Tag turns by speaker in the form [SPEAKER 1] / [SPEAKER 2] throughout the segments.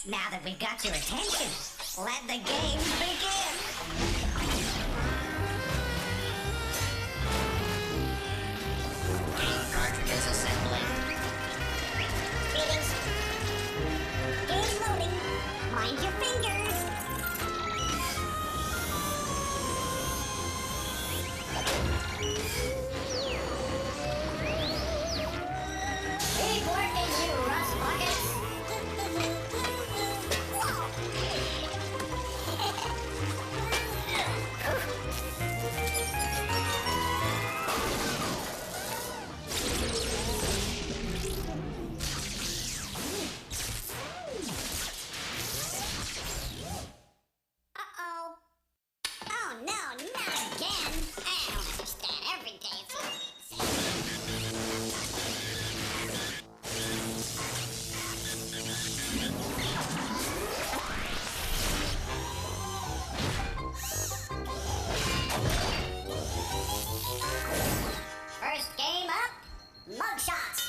[SPEAKER 1] Now that we've got your attention, let the games begin! Game cartridges assembling. Greetings. Game loading. Mind your fingers. Keep working, you rust buckets. Uh-oh. Oh, no, not again. I don't understand. Every day it's gonna be the same. First game up, mugshots.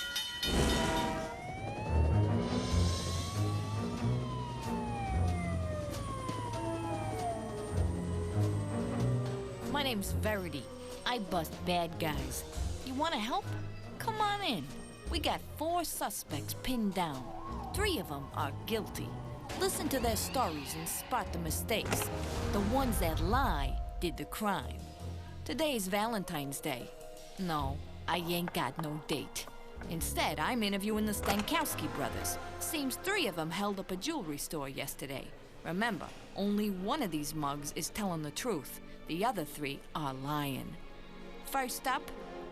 [SPEAKER 2] My name's Verity. I bust bad guys. You want to help? Come on in. We got 4 suspects pinned down. 3 of them are guilty. Listen to their stories and spot the mistakes. The ones that lie did the crime. Today's Valentine's Day. No, I ain't got no date. Instead, I'm interviewing the Stankowski brothers. Seems 3 of them held up a jewelry store yesterday. Remember, only one of these mugs is telling the truth. The other 3 are lying. First up,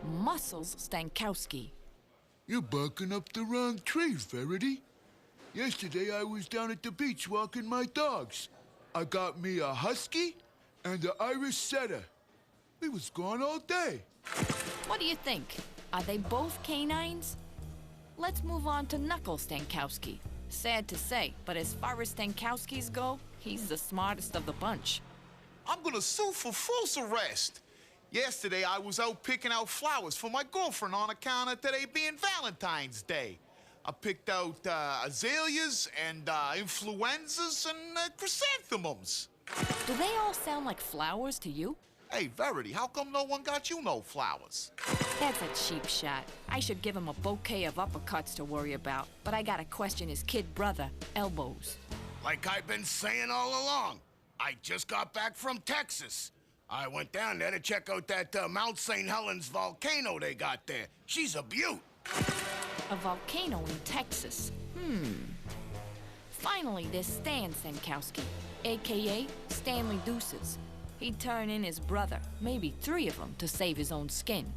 [SPEAKER 2] Muscles Stankowski.
[SPEAKER 3] You're barking up the wrong tree, Verity. Yesterday I was down at the beach walking my dogs. I got me a husky and an Irish setter. We was gone all day.
[SPEAKER 2] What do you think? Are they both canines? Let's move on to Knuckles Stankowski. Sad to say, but as far as Stankowskis go, he's the smartest of the bunch.
[SPEAKER 4] I'm gonna sue for false arrest. Yesterday, I was out picking out flowers for my girlfriend on account of today being Valentine's Day. I picked out azaleas and influenzas and chrysanthemums.
[SPEAKER 2] Do they all sound like flowers to you?
[SPEAKER 4] Hey, Verity, how come no one got you no flowers?
[SPEAKER 2] That's a cheap shot. I should give him a bouquet of uppercuts to worry about, but I gotta question his kid brother, Elbows.
[SPEAKER 5] Like I've been saying all along, I just got back from Texas. I went down there to check out that Mount St. Helens volcano they got there. She's a beaut.
[SPEAKER 2] A volcano in Texas. Finally, there's Stan Stankowski, a.k.a. Stanley Deuces. He'd turn in his brother, maybe 3 of them, to save his own skin.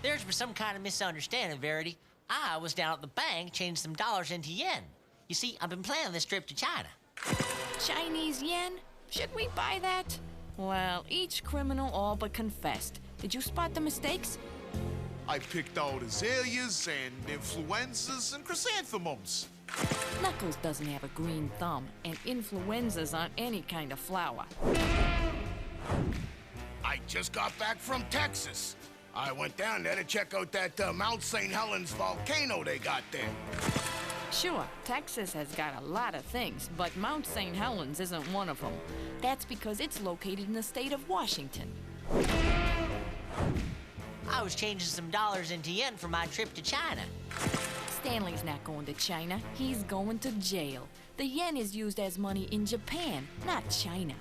[SPEAKER 6] There's been some kind of misunderstanding, Verity. I was down at the bank changing some dollars into yen. You see, I've been planning this trip to China.
[SPEAKER 2] Chinese yen? Should we buy that? Well, each criminal all but confessed. Did you spot the mistakes?
[SPEAKER 4] I picked out azaleas and influenzas and chrysanthemums.
[SPEAKER 2] Knuckles doesn't have a green thumb, and influenzas aren't any kind of flower.
[SPEAKER 5] I just got back from Texas. I went down there to check out that Mount St. Helens volcano they got there.
[SPEAKER 2] Sure, Texas has got a lot of things, but Mount St. Helens isn't one of them. That's because it's located in the state of Washington.
[SPEAKER 6] I was changing some dollars into yen for my trip to China.
[SPEAKER 2] Stanley's not going to China. He's going to jail. The yen is used as money in Japan, not China.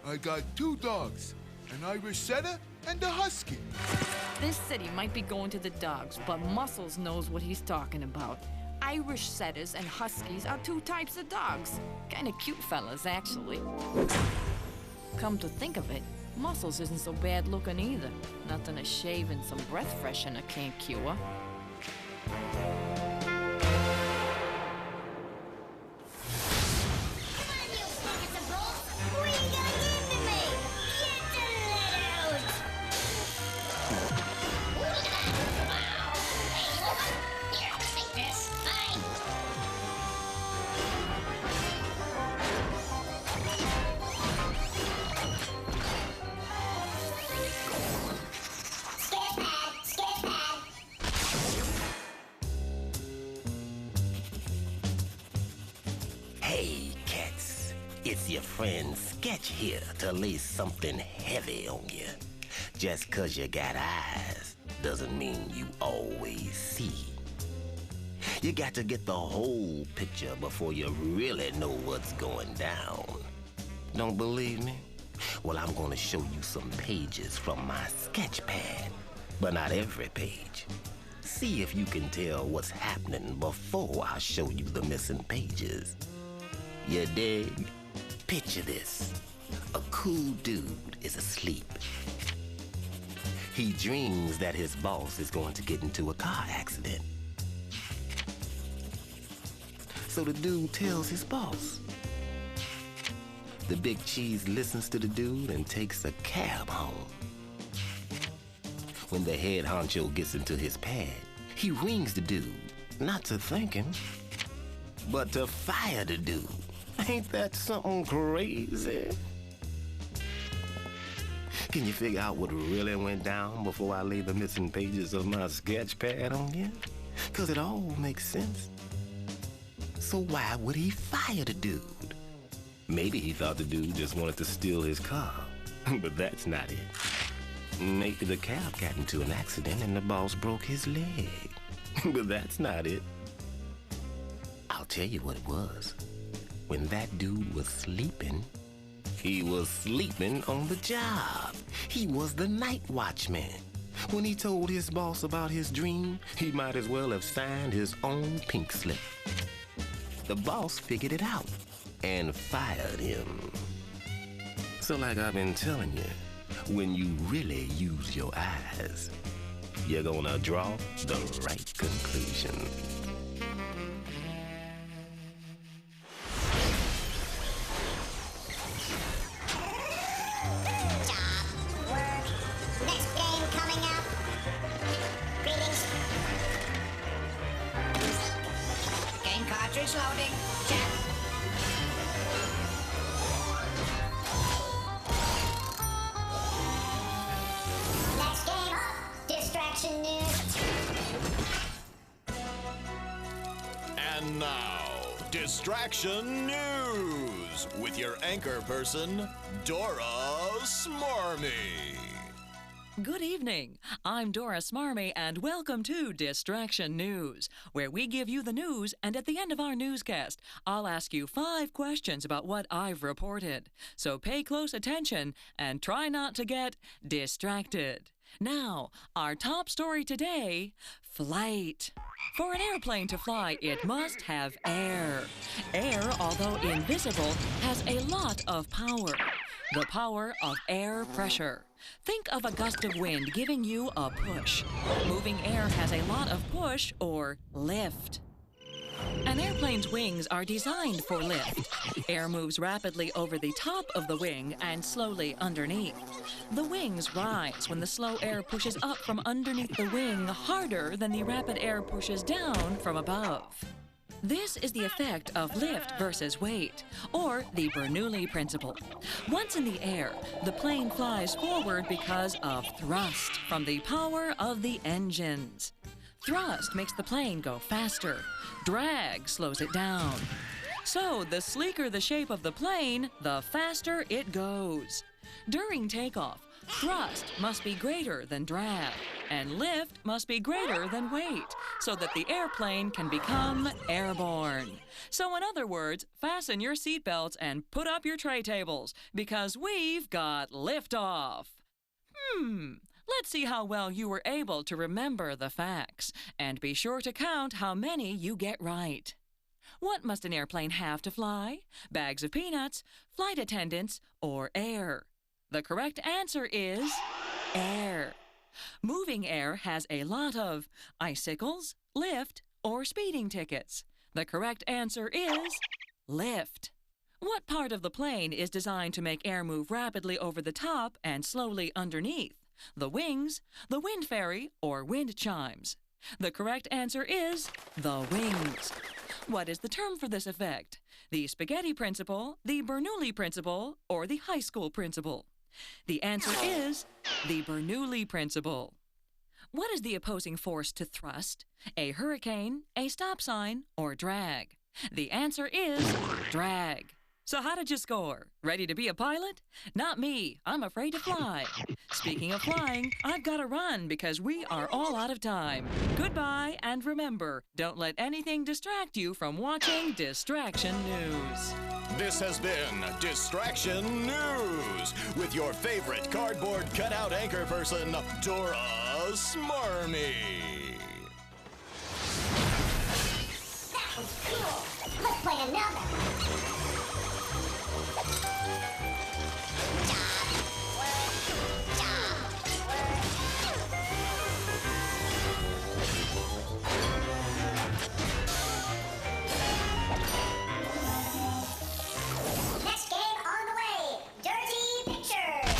[SPEAKER 3] I got 2 dogs, an Irish setter and a husky.
[SPEAKER 2] This city might be going to the dogs, but Muscles knows what he's talking about. Irish setters and huskies are 2 types of dogs. Kinda cute fellas, actually. Come to think of it, Muscles isn't so bad looking either. Nothing a shave and some breath freshener can't cure.
[SPEAKER 7] friend Sketch here to lay something heavy on you. Just 'cause you got eyes doesn't mean you always see. You got to get the whole picture before you really know what's going down. Don't believe me? Well, I'm gonna show you some pages from my sketch pad, but not every page. See if you can tell what's happening before I show you the missing pages. You dig? Picture this. A cool dude is asleep. He dreams that his boss is going to get into a car accident. So the dude tells his boss. The big cheese listens to the dude and takes a cab home. When the head honcho gets into his pad, he rings the dude, not to thank him, but to fire the dude. Ain't that something crazy? Can you figure out what really went down before I lay the missing pages of my sketch pad on you? 'Cause it all makes sense. So why would he fire the dude? Maybe he thought the dude just wanted to steal his car, but that's not it. Maybe the cab got into an accident and the boss broke his leg, but that's not it. I'll tell you what it was. When that dude was sleeping, he was sleeping on the job. He was the night watchman. When he told his boss about his dream, he might as well have signed his own pink slip. The boss figured it out and fired him. So like I've been telling you, when you really use your eyes, you're gonna draw the right conclusion.
[SPEAKER 1] Job, work, next game coming up. Greetings. Game cartridge loading. Check. Next game up. Distraction news.
[SPEAKER 8] And now, Distraction News with your anchor person, Dora Smarmy.
[SPEAKER 9] Good evening. I'm Dora Smarmy, and welcome to Distraction News, where we give you the news, and at the end of our newscast, I'll ask you 5 questions about what I've reported. So pay close attention and try not to get distracted. Now, our top story today, flight. For an airplane to fly, it must have air. Air, although invisible, has a lot of power. The power of air pressure. Think of a gust of wind giving you a push. Moving air has a lot of push or lift. An airplane's wings are designed for lift. Air moves rapidly over the top of the wing and slowly underneath. The wings rise when the slow air pushes up from underneath the wing harder than the rapid air pushes down from above. This is the effect of lift versus weight, or the Bernoulli principle. Once in the air, the plane flies forward because of thrust from the power of the engines. Thrust makes the plane go faster. Drag slows it down. So the sleeker the shape of the plane, the faster it goes. During takeoff, thrust must be greater than drag, and lift must be greater than weight, so that the airplane can become airborne. So in other words, fasten your seatbelts and put up your tray tables, because we've got liftoff. Let's see how well you were able to remember the facts, and be sure to count how many you get right. What must an airplane have to fly? Bags of peanuts, flight attendants, or air? The correct answer is air. Moving air has a lot of icicles, lift, or speeding tickets. The correct answer is lift. What part of the plane is designed to make air move rapidly over the top and slowly underneath? The wings, the wind fairy, or wind chimes? The correct answer is the wings. What is the term for this effect? The spaghetti principle, the Bernoulli principle, or the high school principle? The answer is the Bernoulli principle. What is the opposing force to thrust? A hurricane, a stop sign, or drag? The answer is drag. So how did you score? Ready to be a pilot? Not me. I'm afraid to fly. Speaking of flying, I've got to run because we are all out of time. Goodbye, and remember, don't let anything distract you from watching Distraction News.
[SPEAKER 8] This has been Distraction News with your favorite cardboard cutout anchor person, Dora Smarmy.
[SPEAKER 1] That was cool. Let's play another. Next game on the way. Dirty Pictures.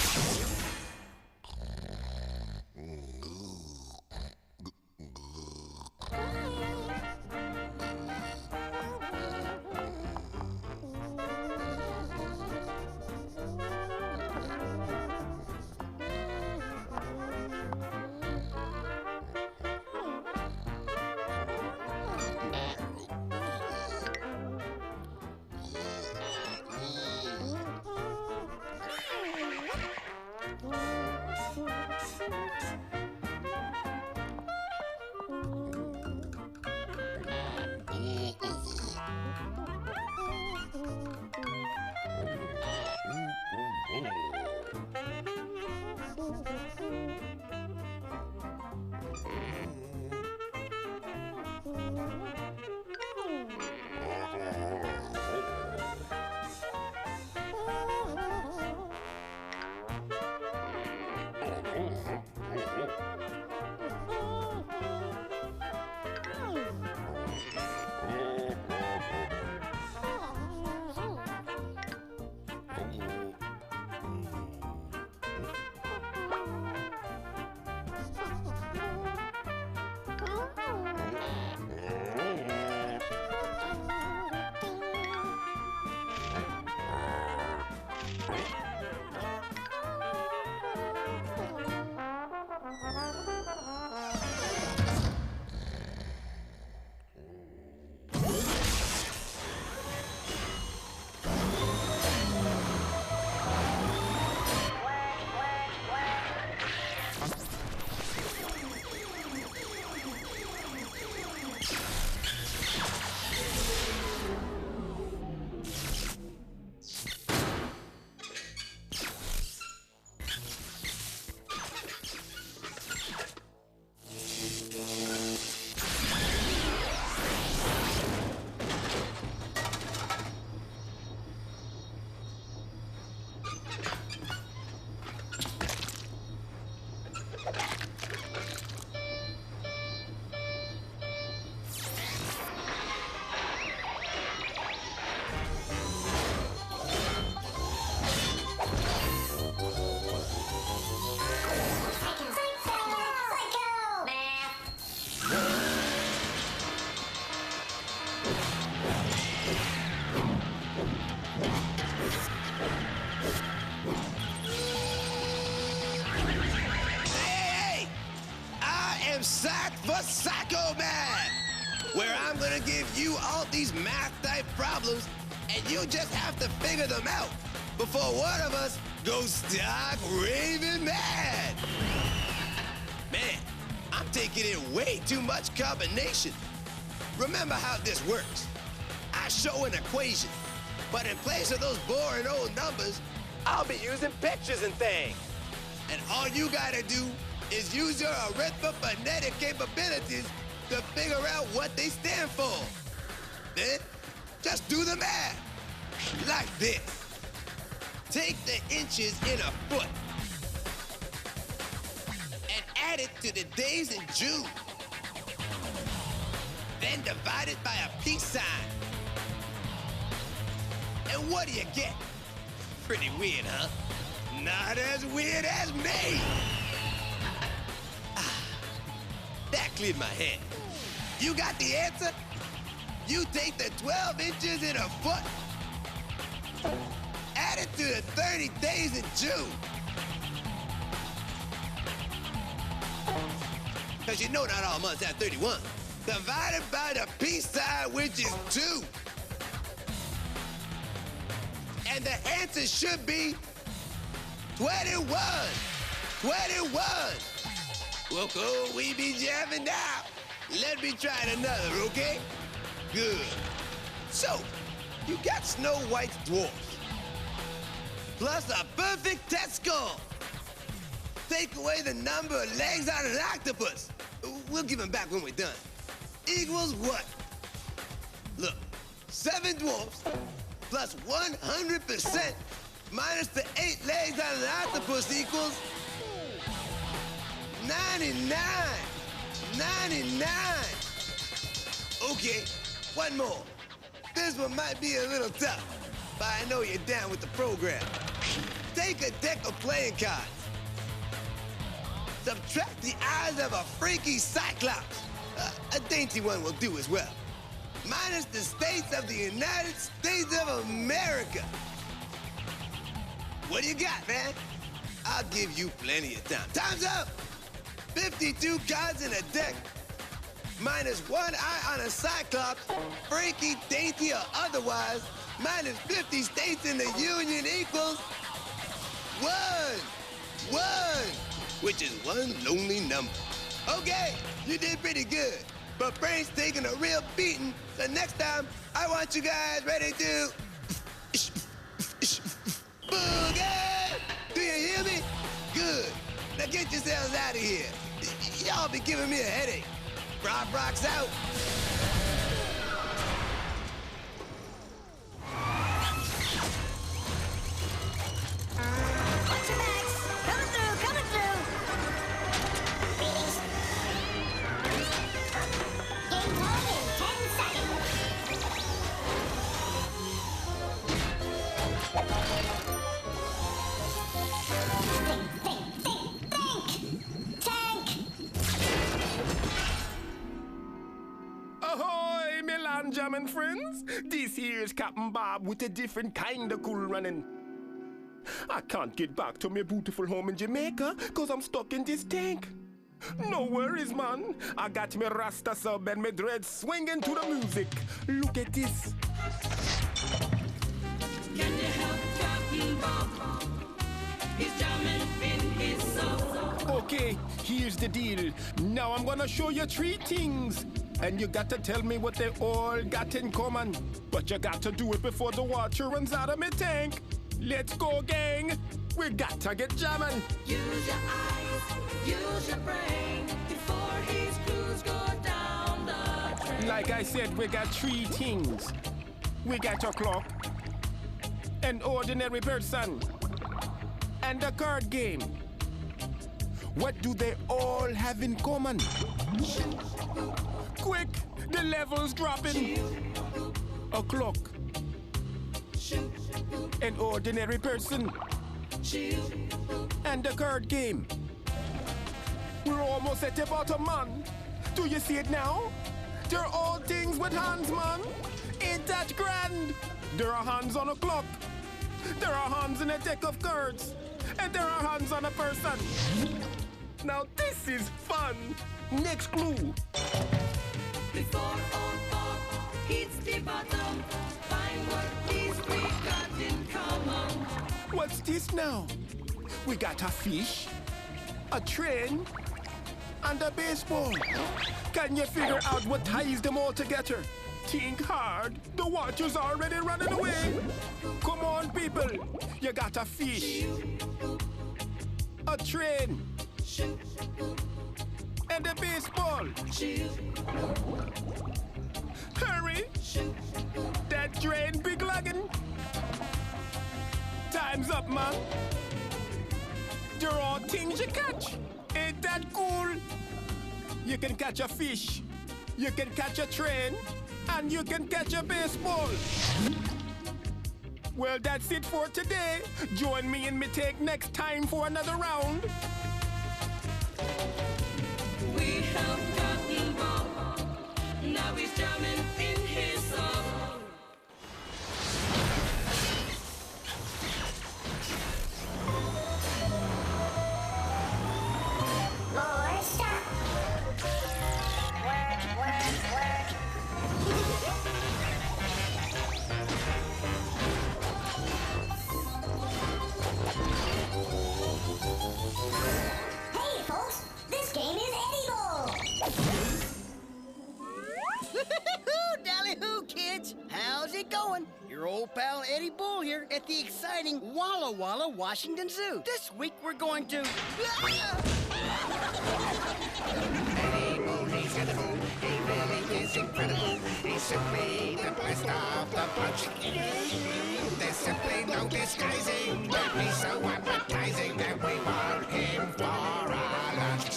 [SPEAKER 7] Psych for Psycho Man, where I'm gonna give you all these math-type problems, and you just have to figure them out before one of us goes stark raving mad. Man, I'm taking in way too much combination. Remember how this works. I show an equation, but in place of those boring old numbers, I'll be using pictures and things. And all you gotta do is use your arithmetic capabilities to figure out what they stand for. Then, just do the math. Like this. Take the inches in a foot and add it to the days in June. Then divide it by a peace sign. And what do you get? Pretty weird, huh? Not as weird as me. That cleared my head. You got the answer? You take the 12 inches in a foot, add it to the 30 days in June. Because you know not all months have 31. Divided by the peace sign, which is 2.
[SPEAKER 10] And the answer should be 21. 21. Well, cool, we be jamming now. Let me try another, okay? Good. So, you got Snow White's dwarfs, plus a perfect test score. Take away the number of legs out of an octopus. We'll give them back when we're done. Equals what? Look, 7 dwarfs plus 100% minus the 8 legs out of an octopus equals 99. 99. Okay, one more. This one might be a little tough, but I know you're down with the program. Take a deck of playing cards. Subtract the eyes of a freaky cyclops. A dainty one will do as well. Minus the states of the United States of America. What do you got, man? I'll give you plenty of time. Time's up! 52 cards in a deck, minus 1 eye on a cyclops, freaky, dainty, or otherwise, minus 50 states in the Union equals 1. 1, which is one lonely number. Okay, you did pretty good, but brain's taking a real beating, so next time, I want you guys ready to boogie! Do you hear me? Good. Now get yourselves out of here. Y'all be giving me a headache. Crashbox out.
[SPEAKER 1] What's your max? Coming through, coming through. Game time in 10 seconds.
[SPEAKER 7] Ahoy, Milan Jam friends! This here's Captain Bob with a different kind of cool running. I can't get back to my beautiful home in Jamaica cause I'm stuck in this tank. No worries, man. I got me Rasta sub and me dreads swinging to the music. Look at this.
[SPEAKER 11] Can you help Captain Bob? He's jamming in his sub.
[SPEAKER 7] Okay, here's the deal. Now I'm gonna show you 3 things. And you got to tell me what they all got in common. But you got to do it before the water runs out of my tank. Let's go, gang. We got to get jamming.
[SPEAKER 11] Use your eyes, use your brain before his crews go down the drain.
[SPEAKER 7] Like I said, we got 3 things. We got a clock, an ordinary person, and a card game. What do they all have in common? Quick, the level's dropping. A clock, an ordinary person, and a card game. We're almost at the bottom, man. Do you see it now? They're all things with hands, man. Ain't that grand? There are hands on a clock. There are hands in a deck of cards. And there are hands on a person. Now this is fun. Next clue.
[SPEAKER 11] Before all four hits the bottom, find what these 3 got in common.
[SPEAKER 7] What's this now? We got a fish, a train, and a baseball. Can you figure out what ties them all together? Think hard. The water's already running away. Come on, people. You got a fish, a train, and a baseball. Hurry! That train big lagging. Time's up, man. They're all things you catch. Ain't that cool? You can catch a fish, you can catch a train, and you can catch a baseball. Well, that's it for today. Join me in me take next time for another round.
[SPEAKER 11] We have Captain Bob. Now he's jamming in his sub.
[SPEAKER 1] More stuff. Work, work, work.
[SPEAKER 12] at the exciting Walla Walla Washington Zoo. This week we're going to...
[SPEAKER 10] He's edible. He really is incredible. He's simply the best of the bunch. There's simply no disguising that he's so appetizing that we want him for our lunch.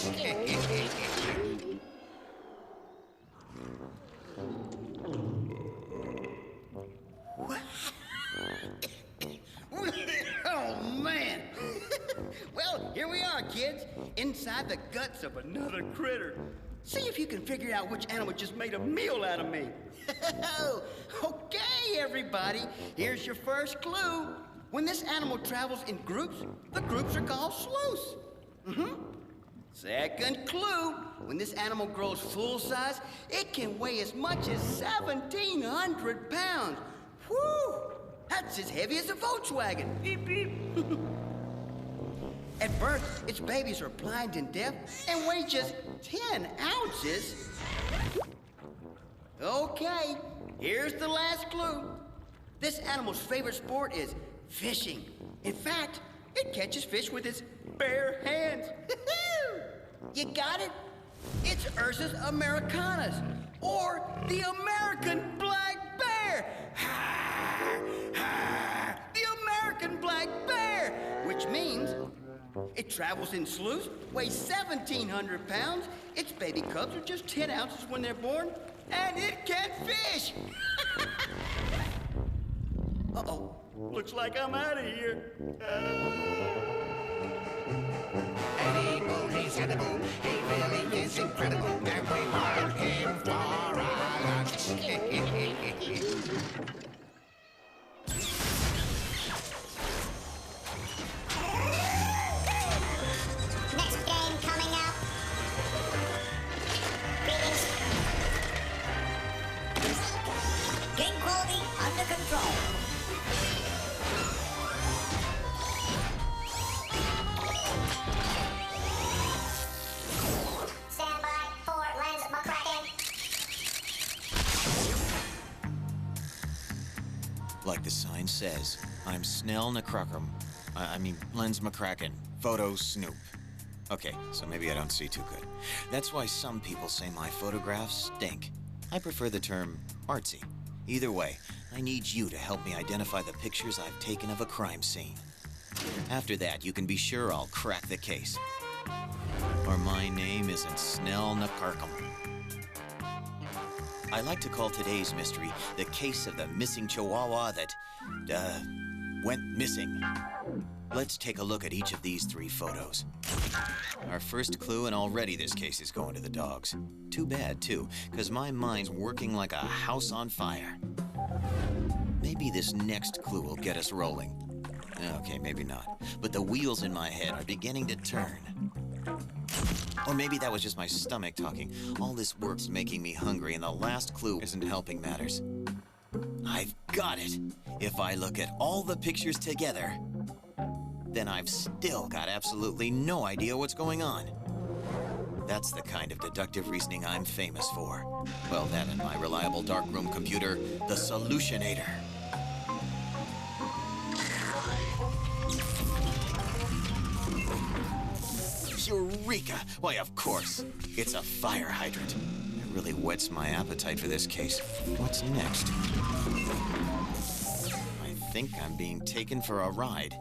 [SPEAKER 12] Oh, man. Well, here we are, kids, inside the guts of another critter. See if you can figure out which animal just made a meal out of me. Okay, everybody, here's your first clue. When this animal travels in groups, the groups are called sleuths. Second clue, when this animal grows full size, it can weigh as much as 1,700 pounds. Whew! That's as heavy as a Volkswagen. Beep, beep. At birth, its babies are blind and deaf and weigh just 10 ounces. Okay, here's the last clue. This animal's favorite sport is fishing. In fact, it catches fish with its bare hands. You got it? It's Ursus americanus, or the American black bear. The American black bear, which means it travels in sloughs, weighs 1,700 pounds, its baby cubs are just 10 ounces when they're born, and it can fish! Uh-oh, looks like I'm out of here.
[SPEAKER 10] Edible, he's edible. He really is incredible, and we want him for our lunch.
[SPEAKER 1] Next game coming up. Greetings. Game quality under control. Stand by for Lens McCracken.
[SPEAKER 13] Like the sign says, I'm Snell McCracken. I mean, Lens McCracken. Photo Snoop. Okay, so maybe I don't see too good. That's why some people say my photographs stink. I prefer the term artsy. Either way, I need you to help me identify the pictures I've taken of a crime scene. After that, you can be sure I'll crack the case. Or my name isn't Snell McCracken. I like to call today's mystery the case of the missing chihuahua that, went missing. Let's take a look at each of these 3 photos. Our first clue, and already this case is going to the dogs. Too bad, too, because my mind's working like a house on fire. Maybe this next clue will get us rolling. Okay, maybe not. But the wheels in my head are beginning to turn. Or maybe that was just my stomach talking. All this work's making me hungry, and the last clue isn't helping matters. I've got it! If I look at all the pictures together, then I've still got absolutely no idea what's going on. That's the kind of deductive reasoning I'm famous for. Well, that and my reliable darkroom computer, the Solutionator. Eureka! Why, of course. It's a fire hydrant. It really whets my appetite for this case. What's next? I think I'm being taken for a ride.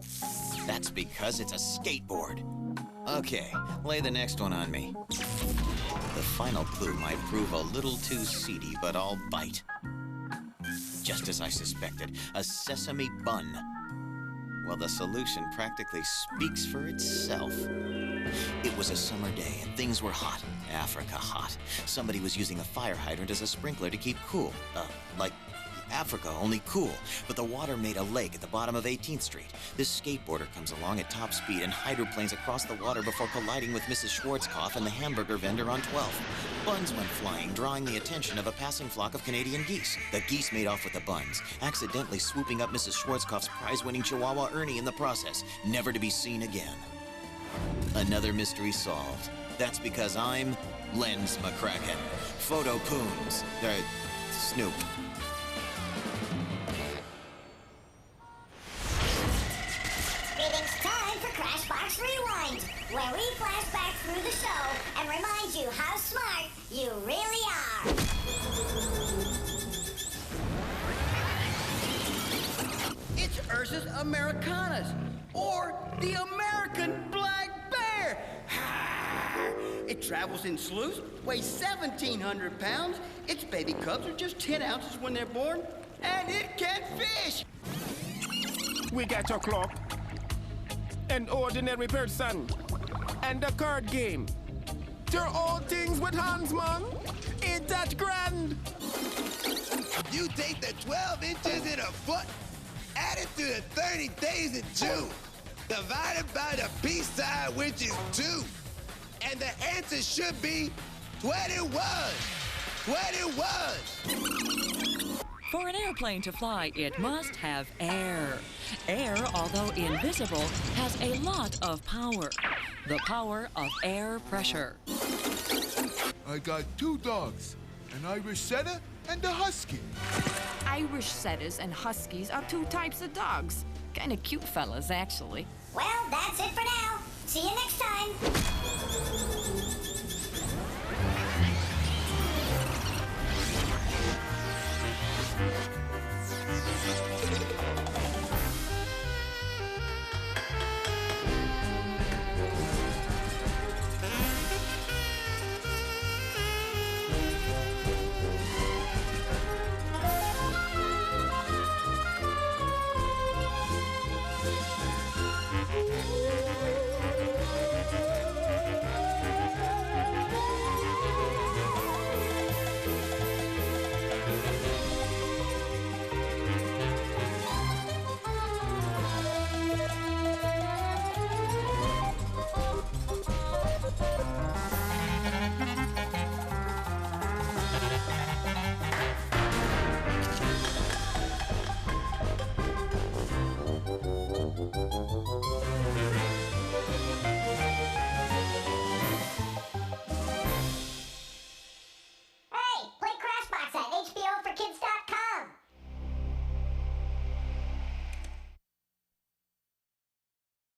[SPEAKER 13] That's because it's a skateboard. Okay, lay the next one on me. The final clue might prove a little too seedy, but I'll bite. Just as I suspected, a sesame bun. Well, the solution practically speaks for itself. It was a summer day and things were hot. Africa hot. Somebody was using a fire hydrant as a sprinkler to keep cool. Like Africa, only cool. But the water made a lake at the bottom of 18th Street. This skateboarder comes along at top speed and hydroplanes across the water before colliding with Mrs. Schwarzkopf and the hamburger vendor on 12th. Buns went flying, drawing the attention of a passing flock of Canadian geese. The geese made off with the buns, accidentally swooping up Mrs. Schwarzkopf's prize-winning Chihuahua Ernie in the process, never to be seen again. Another mystery solved. That's because I'm Lens McCracken. Photo Poons. Snoop.
[SPEAKER 1] you how smart you really are.
[SPEAKER 12] It's Ursus Americanus, or the American black bear. It travels in sloughs, weighs 1,700 pounds. Its baby cubs are just 10 ounces when they're born, and it can fish.
[SPEAKER 14] We got your clock, an ordinary person, and a card game. They're all things with hands, man. Ain't that grand?
[SPEAKER 10] You take the 12 inches in a foot, add it to the 30 days in June, divided by the peace sign, which is 2. And the answer should be 21. 21.
[SPEAKER 9] For an airplane to fly, it must have air. Air, although invisible, has a lot of power. The power of air pressure.
[SPEAKER 3] I got 2 dogs, an Irish setter and a husky.
[SPEAKER 15] Irish setters and huskies are 2 types of dogs.
[SPEAKER 2] Kinda cute fellas, actually.
[SPEAKER 1] Well, that's it for now. See you next time.